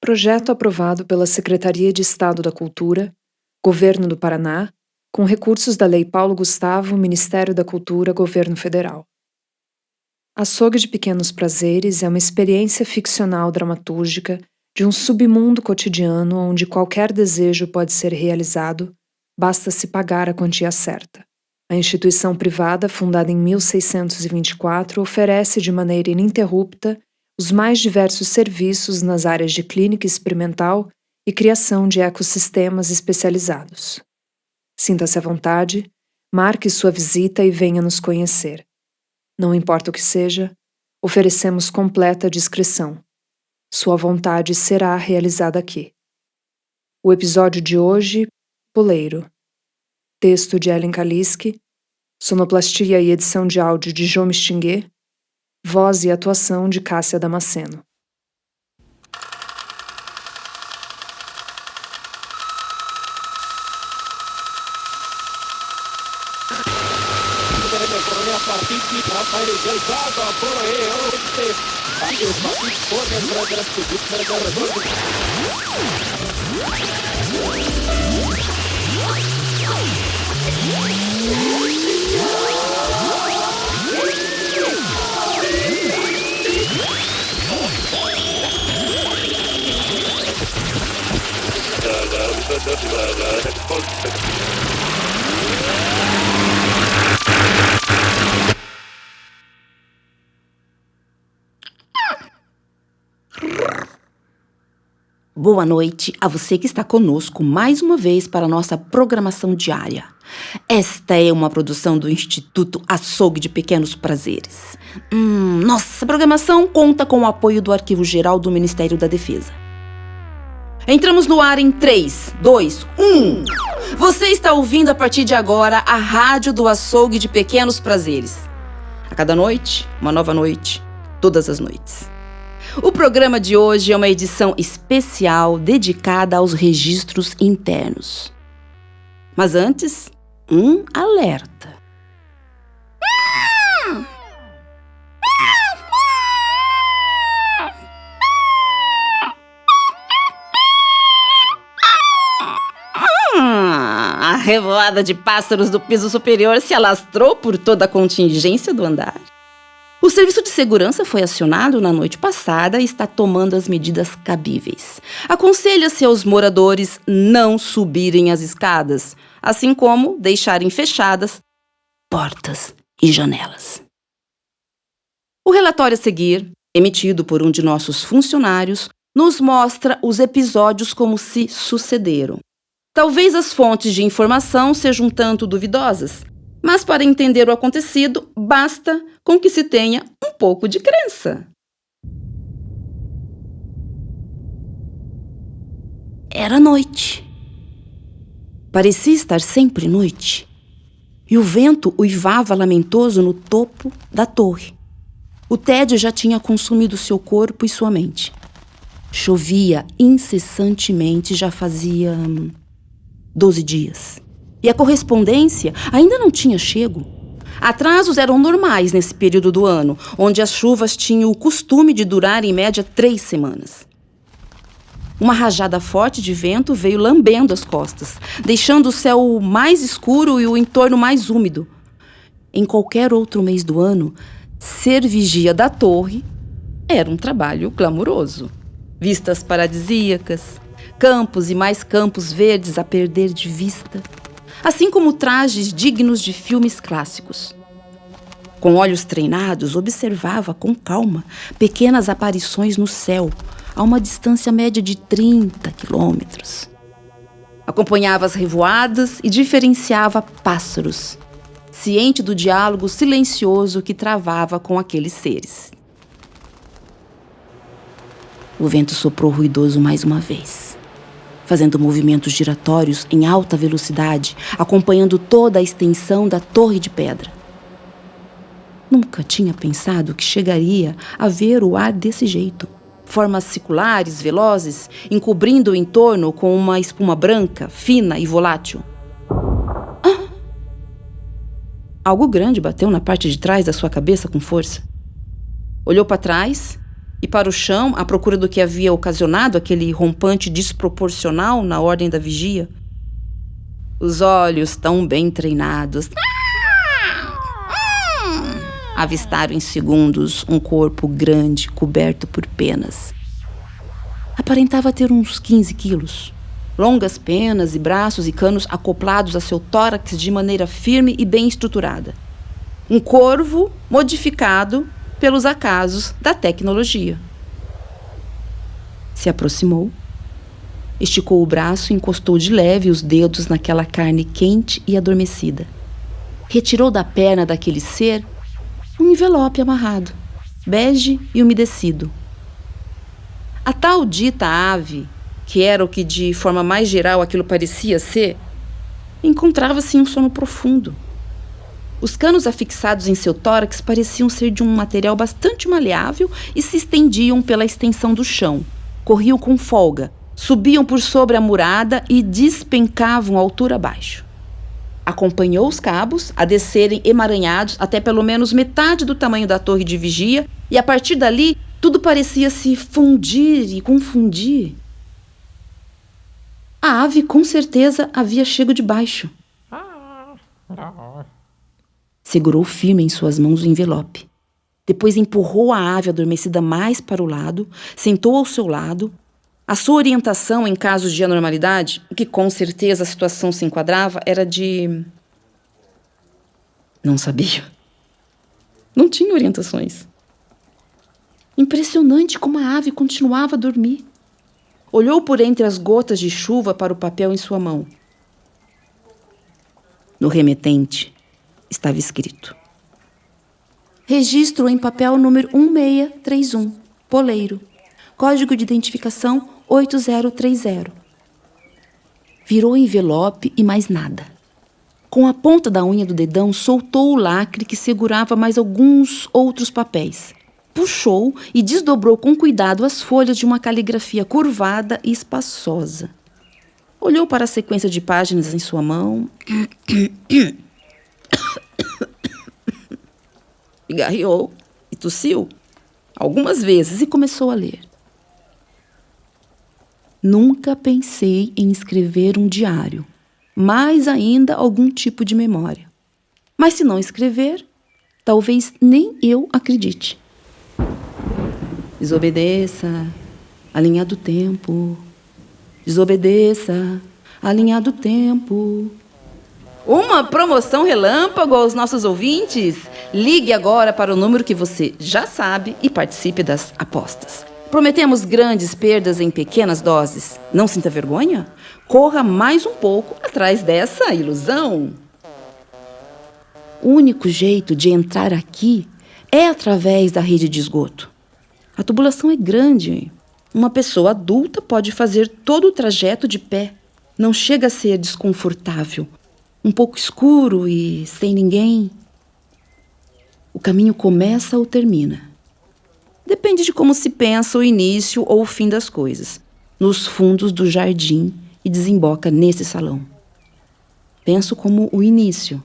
Projeto aprovado pela Secretaria de Estado da Cultura, Governo do Paraná, com recursos da Lei Paulo Gustavo, Ministério da Cultura, Governo Federal. Açougue de Pequenos Prazeres é uma experiência ficcional dramatúrgica de um submundo cotidiano onde qualquer desejo pode ser realizado, basta se pagar a quantia certa. A instituição privada, fundada em 1624, oferece de maneira ininterrupta os mais diversos serviços nas áreas de clínica experimental e criação de ecossistemas especializados. Sinta-se à vontade, marque sua visita e venha nos conhecer. Não importa o que seja, oferecemos completa discrição. Sua vontade será realizada aqui. O episódio de hoje, Poleiro. Texto de Ellen Kaliski, sonoplastia e edição de áudio de João Mistinguet, voz e atuação de Cássia Damasceno. Boa noite a você que está conosco mais uma vez para a nossa programação diária. Esta é uma produção do Instituto Açougue de Pequenos Prazeres. Nossa programação conta com o apoio do Arquivo Geral do Ministério da Defesa. Entramos no ar em 3, 2, 1. Você está ouvindo a partir de agora a Rádio do Açougue de Pequenos Prazeres. A cada noite, uma nova noite, todas as noites. O programa de hoje é uma edição especial dedicada aos registros internos. Mas antes, um alerta. A revoada de pássaros do piso superior se alastrou por toda a contingência do andar. O serviço de segurança foi acionado na noite passada e está tomando as medidas cabíveis. Aconselha-se aos moradores não subirem as escadas, assim como deixarem fechadas portas e janelas. O relatório a seguir, emitido por um de nossos funcionários, nos mostra os episódios como se sucederam. Talvez as fontes de informação sejam um tanto duvidosas, mas para entender o acontecido, basta com que se tenha um pouco de crença. Era noite. Parecia estar sempre noite. E o vento uivava lamentoso no topo da torre. O tédio já tinha consumido seu corpo e sua mente. Chovia incessantemente, já fazia 12 dias. E a correspondência ainda não tinha chego. Atrasos eram normais nesse período do ano, onde as chuvas tinham o costume de durar em média 3 semanas. Uma rajada forte de vento veio lambendo as costas, deixando o céu mais escuro e o entorno mais úmido. Em qualquer outro mês do ano, ser vigia da torre era um trabalho glamuroso. Vistas paradisíacas, campos e mais campos verdes a perder de vista, assim como trajes dignos de filmes clássicos. Com olhos treinados, observava com calma pequenas aparições no céu, a uma distância média de 30 quilômetros. Acompanhava as revoadas e diferenciava pássaros, ciente do diálogo silencioso que travava com aqueles seres. O vento soprou ruidoso mais uma vez, fazendo movimentos giratórios em alta velocidade, acompanhando toda a extensão da torre de pedra. Nunca tinha pensado que chegaria a ver o ar desse jeito. Formas circulares, velozes, encobrindo o entorno com uma espuma branca, fina e volátil. Algo grande bateu na parte de trás da sua cabeça com força. Olhou para trás e para o chão à procura do que havia ocasionado aquele rompante desproporcional na ordem da vigia. Os olhos tão bem treinados avistaram em segundos um corpo grande coberto por penas. Aparentava ter uns 15 quilos. Longas penas e braços e canos acoplados a seu tórax de maneira firme e bem estruturada. Um corvo modificado pelos acasos da tecnologia. Se aproximou, esticou o braço e encostou de leve os dedos naquela carne quente e adormecida. Retirou da perna daquele ser um envelope amarrado, bege e umedecido. A tal dita ave, que era o que de forma mais geral aquilo parecia ser, encontrava-se em um sono profundo. Os canos afixados em seu tórax pareciam ser de um material bastante maleável e se estendiam pela extensão do chão. Corriam com folga, subiam por sobre a murada e despencavam altura abaixo. Acompanhou os cabos a descerem emaranhados até pelo menos metade do tamanho da torre de vigia e, a partir dali, tudo parecia se fundir e confundir. A ave, com certeza, havia chego de baixo. Segurou firme em suas mãos o envelope. Depois empurrou a ave adormecida mais para o lado, sentou ao seu lado. A sua orientação em casos de anormalidade, o que com certeza a situação se enquadrava, era de... Não sabia. Não tinha orientações. Impressionante como a ave continuava a dormir. Olhou por entre as gotas de chuva para o papel em sua mão. No remetente estava escrito: registro em papel número 1631, Poleiro. Código de identificação 8030. Virou o envelope e mais nada. Com a ponta da unha do dedão, soltou o lacre que segurava mais alguns outros papéis. Puxou e desdobrou com cuidado as folhas de uma caligrafia curvada e espaçosa. Olhou para a sequência de páginas em sua mão. Pigarreou e tossiu algumas vezes e começou a ler. Nunca pensei em escrever um diário, mais ainda algum tipo de memória. Mas se não escrever, talvez nem eu acredite. Desobedeça, a linha do tempo. Desobedeça, a linha do tempo. Uma promoção relâmpago aos nossos ouvintes? Ligue agora para o número que você já sabe e participe das apostas. Prometemos grandes perdas em pequenas doses. Não sinta vergonha? Corra mais um pouco atrás dessa ilusão. O único jeito de entrar aqui é através da rede de esgoto. A tubulação é grande. Uma pessoa adulta pode fazer todo o trajeto de pé. Não chega a ser desconfortável. Um pouco escuro e sem ninguém. O caminho começa ou termina. Depende de como se pensa o início ou o fim das coisas. Nos fundos do jardim e desemboca nesse salão. Penso como o início.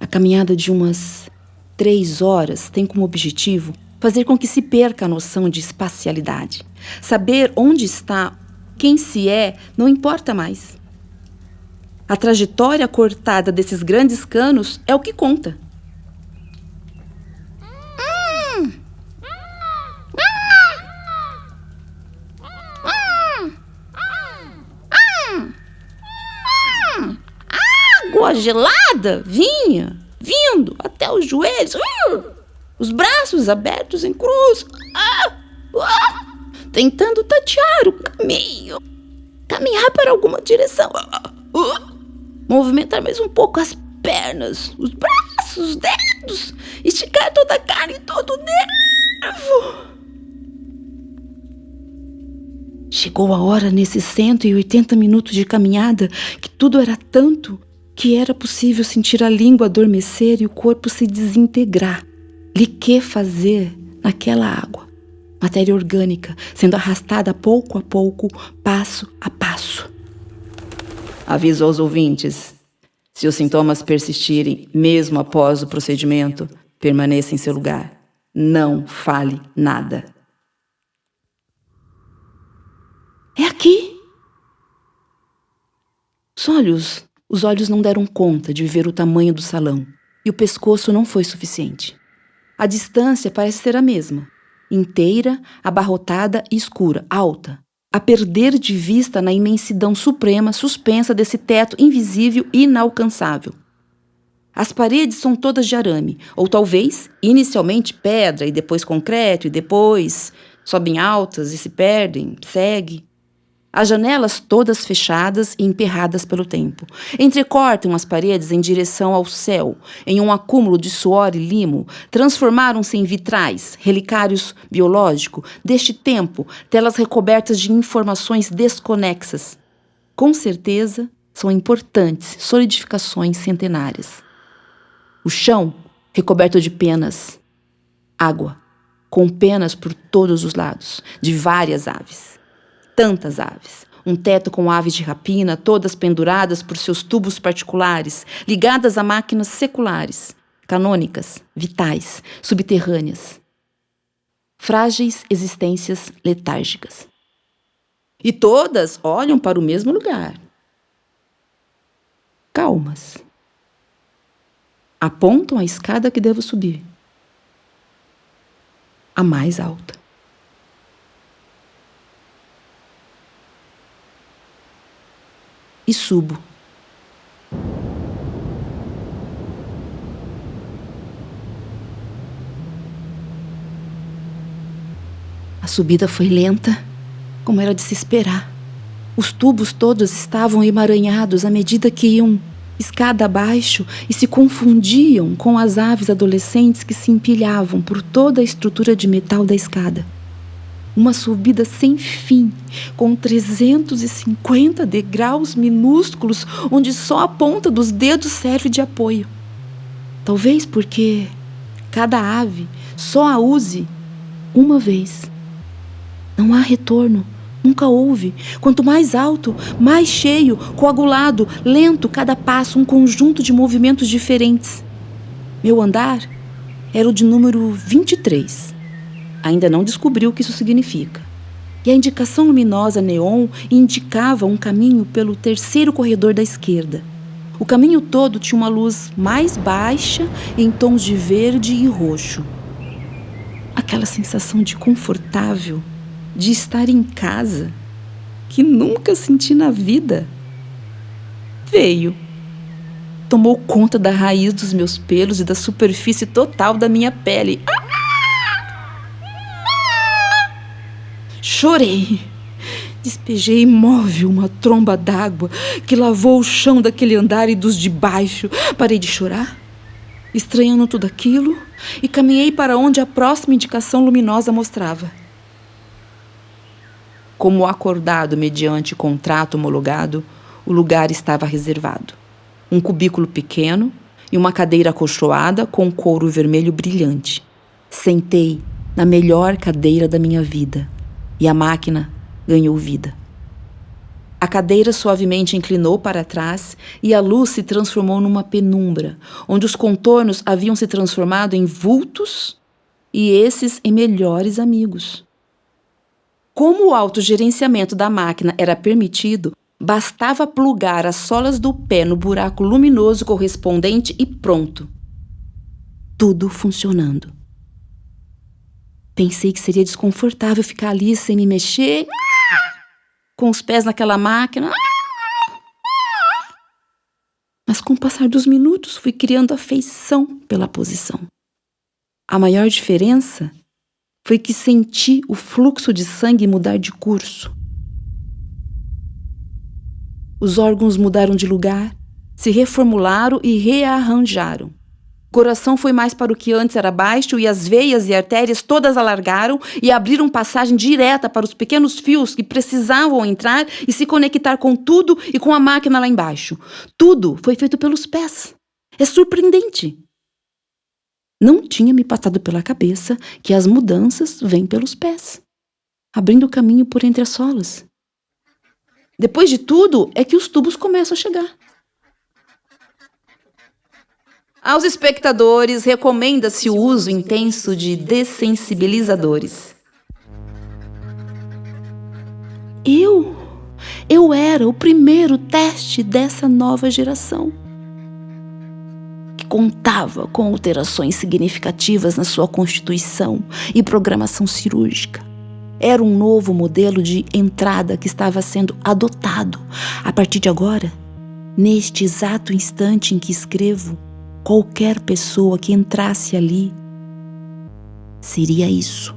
A caminhada de umas 3 horas tem como objetivo fazer com que se perca a noção de espacialidade. Saber onde está, quem se é, não importa mais. A trajetória cortada desses grandes canos é o que conta. Água gelada vinha, vindo até os joelhos, os braços abertos em cruz, tentando tatear o caminho, caminhar para alguma direção, movimentar mais um pouco as pernas, os braços, os dedos, esticar toda a carne e todo o nervo. Chegou a hora, nesses 180 minutos de caminhada, que tudo era tanto que era possível sentir a língua adormecer e o corpo se desintegrar, liquefazer naquela água. Matéria orgânica sendo arrastada pouco a pouco, passo a passo. Aviso aos ouvintes: se os sintomas persistirem, mesmo após o procedimento, permaneça em seu lugar. Não fale nada. É aqui. Os olhos não deram conta de ver o tamanho do salão, e o pescoço não foi suficiente. A distância parece ser a mesma, inteira, abarrotada e escura, alta, a perder de vista na imensidão suprema suspensa desse teto invisível e inalcançável. As paredes são todas de arame, ou talvez, inicialmente pedra e depois concreto e depois sobem altas e se perdem, segue. As janelas todas fechadas e emperradas pelo tempo. Entrecortam as paredes em direção ao céu, em um acúmulo de suor e limo. Transformaram-se em vitrais, relicários biológicos deste tempo, telas recobertas de informações desconexas. Com certeza, são importantes solidificações centenárias. O chão, recoberto de penas. Água, com penas por todos os lados, de várias aves. Tantas aves. Um teto com aves de rapina, todas penduradas por seus tubos particulares, ligadas a máquinas seculares, canônicas, vitais, subterrâneas. Frágeis existências letárgicas. E todas olham para o mesmo lugar. Calmas. Apontam a escada que devo subir. A mais alta. E subo. A subida foi lenta, como era de se esperar. Os tubos todos estavam emaranhados à medida que iam escada abaixo e se confundiam com as aves adolescentes que se empilhavam por toda a estrutura de metal da escada. Uma subida sem fim, com 350 degraus minúsculos, onde só a ponta dos dedos serve de apoio. Talvez porque cada ave só a use uma vez. Não há retorno, nunca houve. Quanto mais alto, mais cheio, coagulado, lento cada passo, um conjunto de movimentos diferentes. Meu andar era o de número 23. Ainda não descobriu o que isso significa. E a indicação luminosa neon indicava um caminho pelo terceiro corredor da esquerda. O caminho todo tinha uma luz mais baixa, em tons de verde e roxo. Aquela sensação de confortável, de estar em casa, que nunca senti na vida, veio. Tomou conta da raiz dos meus pelos e da superfície total da minha pele. Chorei. Despejei imóvel uma tromba d'água que lavou o chão daquele andar e dos de baixo. Parei de chorar, estranhando tudo aquilo, e caminhei para onde a próxima indicação luminosa mostrava. Como acordado mediante contrato homologado, o lugar estava reservado. Um cubículo pequeno e uma cadeira acolchoada com couro vermelho brilhante. Sentei na melhor cadeira da minha vida. E a máquina ganhou vida. A cadeira suavemente inclinou para trás e a luz se transformou numa penumbra, onde os contornos haviam se transformado em vultos e esses em melhores amigos. Como o autogerenciamento da máquina era permitido, bastava plugar as solas do pé no buraco luminoso correspondente e pronto. Tudo funcionando. Pensei que seria desconfortável ficar ali sem me mexer, com os pés naquela máquina. Mas com o passar dos minutos fui criando afeição pela posição. A maior diferença foi que senti o fluxo de sangue mudar de curso. Os órgãos mudaram de lugar, se reformularam e rearranjaram. O coração foi mais para o que antes era baixo e as veias e artérias todas alargaram e abriram passagem direta para os pequenos fios que precisavam entrar e se conectar com tudo e com a máquina lá embaixo. Tudo foi feito pelos pés. É surpreendente. Não tinha me passado pela cabeça que as mudanças vêm pelos pés, abrindo caminho por entre as solas. Depois de tudo, é que os tubos começam a chegar. Aos espectadores, recomenda-se o uso intenso de dessensibilizadores. Eu era o primeiro teste dessa nova geração, que contava com alterações significativas na sua constituição e programação cirúrgica. Era um novo modelo de entrada que estava sendo adotado. A partir de agora, neste exato instante em que escrevo, qualquer pessoa que entrasse ali seria isso.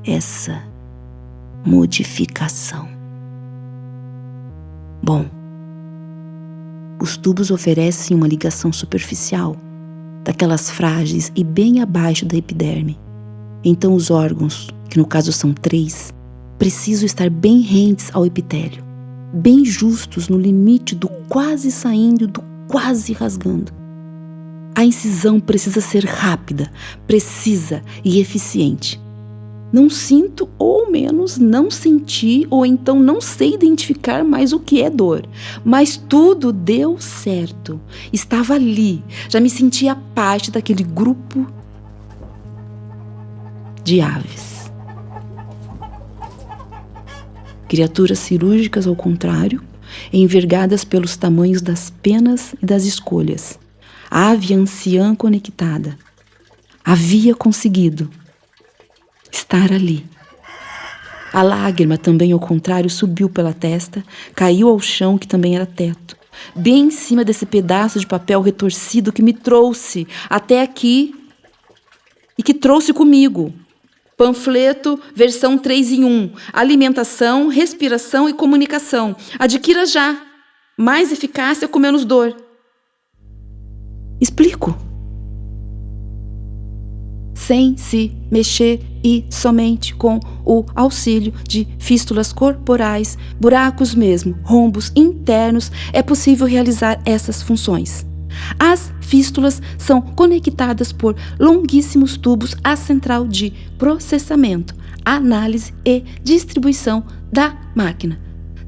Essa modificação. Bom, os tubos oferecem uma ligação superficial, daquelas frágeis e bem abaixo da epiderme. Então os órgãos, que no caso são 3, precisam estar bem rentes ao epitélio, bem justos no limite do quase saindo e do quase rasgando. A incisão precisa ser rápida, precisa e eficiente. Não sinto, ou menos não senti, ou então não sei identificar mais o que é dor. Mas tudo deu certo. Estava ali, já me sentia parte daquele grupo de aves. Criaturas cirúrgicas ao contrário, envergadas pelos tamanhos das penas e das escolhas. A ave anciã conectada. Havia conseguido estar ali. A lágrima também ao contrário subiu pela testa, caiu ao chão que também era teto, bem em cima desse pedaço de papel retorcido que me trouxe até aqui e que trouxe comigo. Panfleto, versão 3 em 1. Alimentação, respiração e comunicação. Adquira já. Mais eficácia com menos dor. Explico. Sem se mexer e somente com o auxílio de fístulas corporais, buracos mesmo, rombos internos, é possível realizar essas funções. As fístulas são conectadas por longuíssimos tubos à central de processamento, análise e distribuição da máquina.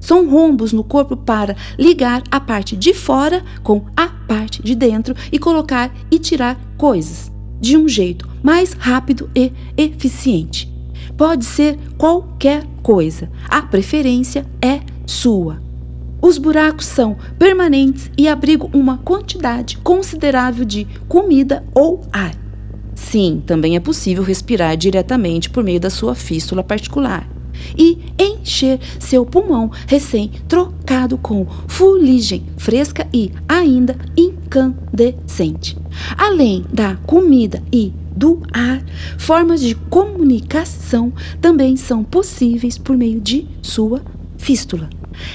São rombos no corpo para ligar a parte de fora com a parte de dentro e colocar e tirar coisas de um jeito mais rápido e eficiente. Pode ser qualquer coisa, a preferência é sua. Os buracos são permanentes e abrigam uma quantidade considerável de comida ou ar. Sim, também é possível respirar diretamente por meio da sua fístula particular e encher seu pulmão recém-trocado com fuligem fresca e ainda incandescente. Além da comida e do ar, formas de comunicação também são possíveis por meio de sua fístula.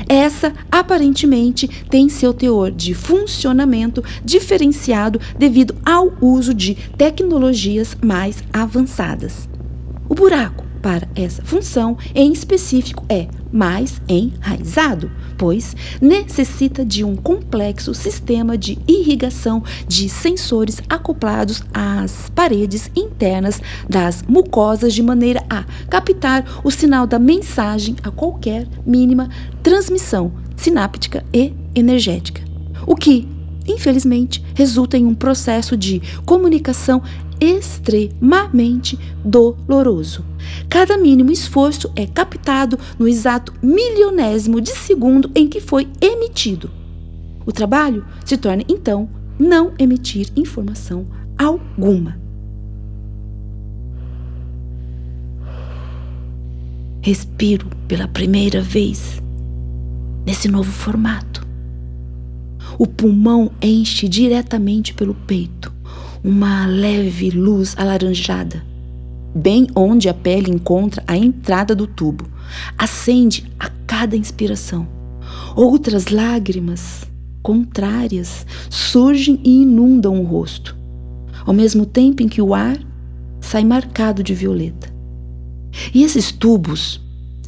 Essa, aparentemente, tem seu teor de funcionamento diferenciado devido ao uso de tecnologias mais avançadas. O buraco, para essa função em específico, é mais enraizado, pois necessita de um complexo sistema de irrigação de sensores acoplados às paredes internas das mucosas de maneira a captar o sinal da mensagem a qualquer mínima transmissão sináptica e energética, o que, infelizmente, resulta em um processo de comunicação extremamente doloroso. Cada mínimo esforço é captado no exato milionésimo de segundo em que foi emitido. O trabalho se torna, então, não emitir informação alguma. Respiro pela primeira vez nesse novo formato. O pulmão enche diretamente pelo peito. Uma leve luz alaranjada, bem onde a pele encontra a entrada do tubo, acende a cada inspiração. Outras lágrimas contrárias surgem e inundam o rosto, ao mesmo tempo em que o ar sai marcado de violeta. E esses tubos,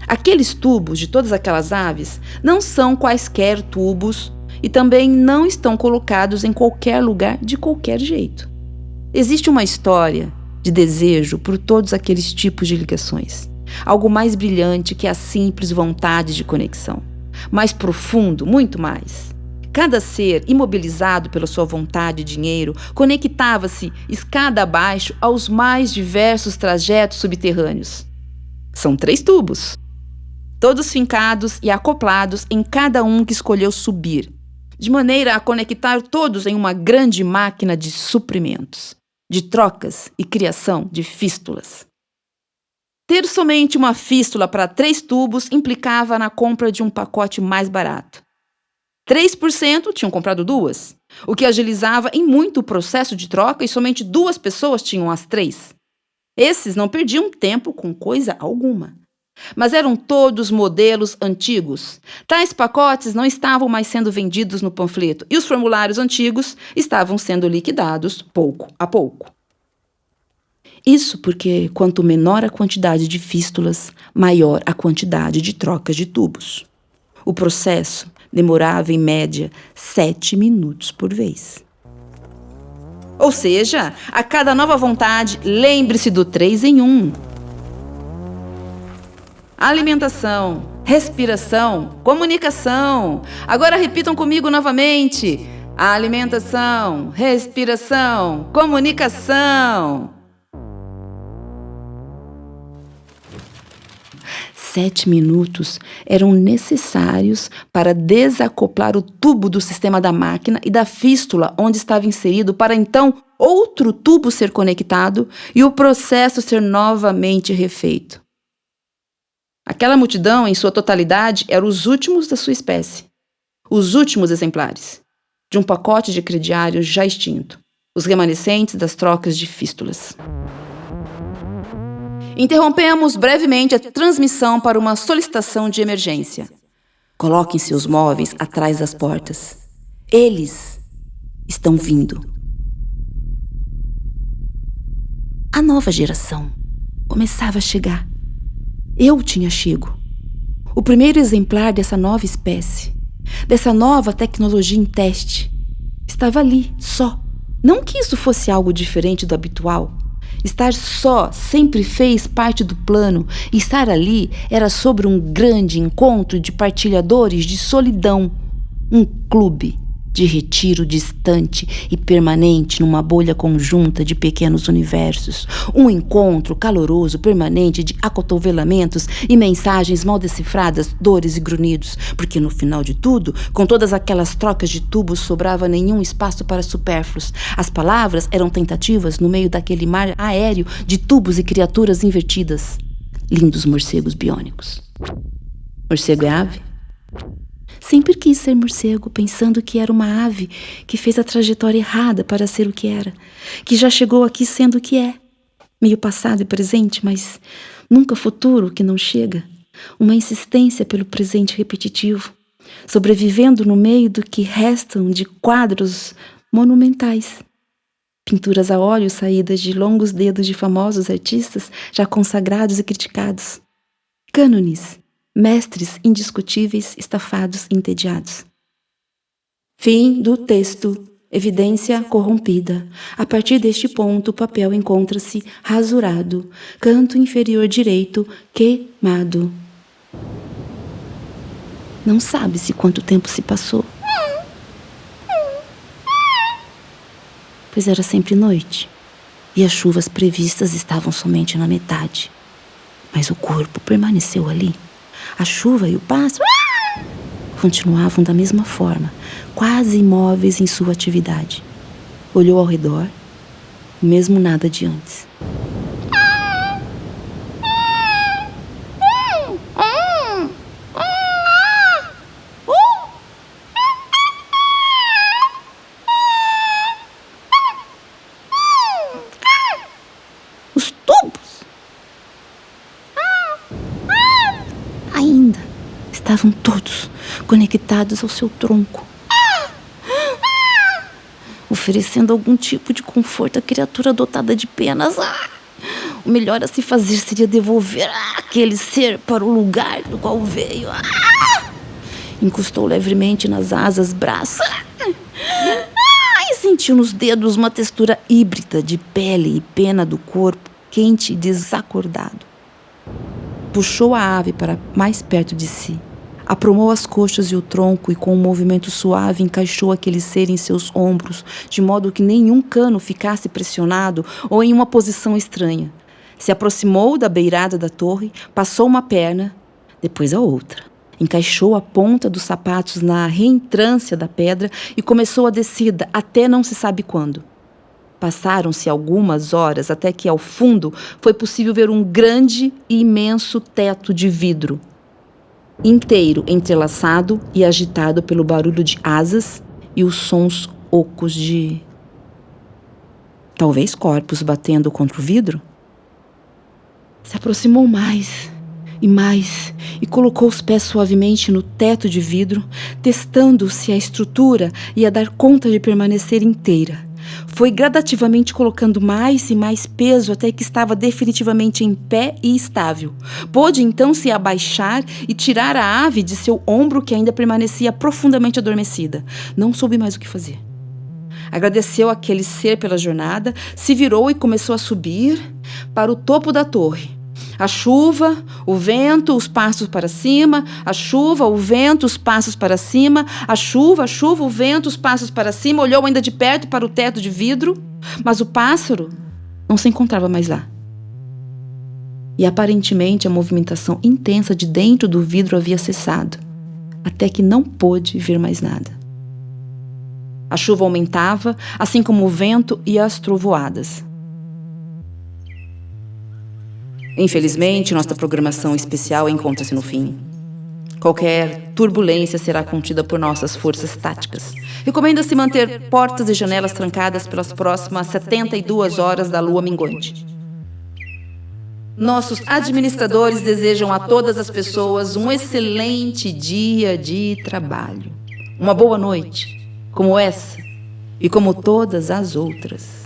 aqueles tubos de todas aquelas aves, não são quaisquer tubos e também não estão colocados em qualquer lugar de qualquer jeito. Existe uma história de desejo por todos aqueles tipos de ligações. Algo mais brilhante que a simples vontade de conexão. Mais profundo, muito mais. Cada ser, imobilizado pela sua vontade e dinheiro, conectava-se escada abaixo aos mais diversos trajetos subterrâneos. São 3 tubos, todos fincados e acoplados em cada um que escolheu subir, de maneira a conectar todos em uma grande máquina de suprimentos, de trocas e criação de fístulas. Ter somente uma fístula para 3 tubos implicava na compra de um pacote mais barato. 3% tinham comprado 2, o que agilizava em muito o processo de troca e somente 2 pessoas tinham as 3. Esses não perdiam tempo com coisa alguma. Mas eram todos modelos antigos. Tais pacotes não estavam mais sendo vendidos no panfleto e os formulários antigos estavam sendo liquidados pouco a pouco. Isso porque quanto menor a quantidade de fístulas, maior a quantidade de trocas de tubos. O processo demorava, em média, 7 minutos por vez. Ou seja, a cada nova vontade, lembre-se do 3 em 1. Alimentação, respiração, comunicação. Agora repitam comigo novamente. Alimentação, respiração, comunicação. 7 minutos eram necessários para desacoplar o tubo do sistema da máquina e da fístula onde estava inserido para então outro tubo ser conectado e o processo ser novamente refeito. Aquela multidão, em sua totalidade, eram os últimos da sua espécie, os últimos exemplares de um pacote de crediário já extinto, os remanescentes das trocas de fístulas. Interrompemos brevemente a transmissão para uma solicitação de emergência. Coloquem seus móveis atrás das portas. Eles estão vindo. A nova geração começava a chegar. Eu tinha chego. O primeiro exemplar dessa nova espécie, dessa nova tecnologia em teste, estava ali, só. Não que isso fosse algo diferente do habitual. Estar só sempre fez parte do plano, e estar ali era sobre um grande encontro de partilhadores de solidão, um clube de retiro distante e permanente numa bolha conjunta de pequenos universos, um encontro caloroso permanente de acotovelamentos e mensagens mal decifradas, dores e grunhidos, porque no final de tudo, com todas aquelas trocas de tubos, sobrava nenhum espaço para supérfluos. As palavras eram tentativas no meio daquele mar aéreo de tubos e criaturas invertidas. Lindos morcegos biônicos. Morcego é ave? Sempre quis ser morcego, pensando que era uma ave que fez a trajetória errada para ser o que era, que já chegou aqui sendo o que é. Meio passado e presente, mas nunca futuro que não chega. Uma insistência pelo presente repetitivo, sobrevivendo no meio do que restam de quadros monumentais. Pinturas a óleo saídas de longos dedos de famosos artistas já consagrados e criticados. Cânones. Mestres indiscutíveis, estafados e entediados. Fim do texto. Evidência corrompida. A partir deste ponto, o papel encontra-se rasurado. Canto inferior direito queimado. Não sabe-se quanto tempo se passou. Pois era sempre noite, e as chuvas previstas estavam somente na metade. Mas o corpo permaneceu ali. A chuva e o pássaro continuavam da mesma forma, quase imóveis em sua atividade. Olhou ao redor, o mesmo nada de antes. Os tubos ainda estavam todos conectados ao seu tronco, oferecendo algum tipo de conforto à criatura dotada de penas. O melhor a se fazer seria devolver aquele ser para o lugar do qual veio. Encostou levemente nas asas, braços, e sentiu nos dedos uma textura híbrida de pele e pena do corpo, quente e desacordado. Puxou a ave para mais perto de si, Aprumou as coxas e o tronco e com um movimento suave encaixou aquele ser em seus ombros, de modo que nenhum cano ficasse pressionado ou em uma posição estranha. Se aproximou da beirada da torre, passou uma perna, depois a outra. Encaixou a ponta dos sapatos na reentrância da pedra e começou a descida até não se sabe quando. Passaram-se algumas horas até que, ao fundo, foi possível ver um grande e imenso teto de vidro, inteiro entrelaçado e agitado pelo barulho de asas e os sons ocos de... talvez corpos batendo contra o vidro? Se aproximou mais e colocou os pés suavemente no teto de vidro, testando se a estrutura ia dar conta de permanecer inteira. Foi gradativamente colocando mais e mais peso até que estava definitivamente em pé e estável. Pôde então se abaixar e tirar a ave de seu ombro, que ainda permanecia profundamente adormecida. Não soube mais o que fazer. Agradeceu àquele ser pela jornada, se virou e começou a subir para o topo da torre. A chuva, o vento, os passos para cima, a chuva, o vento, os passos para cima, a chuva, o vento, os passos para cima. Olhou ainda de perto para o teto de vidro, mas o pássaro não se encontrava mais lá. E aparentemente a movimentação intensa de dentro do vidro havia cessado, até que não pôde ver mais nada. A chuva aumentava, assim como o vento e as trovoadas. Infelizmente, nossa programação especial encontra-se no fim. Qualquer turbulência será contida por nossas forças táticas. Recomenda-se manter portas e janelas trancadas pelas próximas 72 horas da lua minguante. Nossos administradores desejam a todas as pessoas um excelente dia de trabalho. Uma boa noite, como essa e como todas as outras.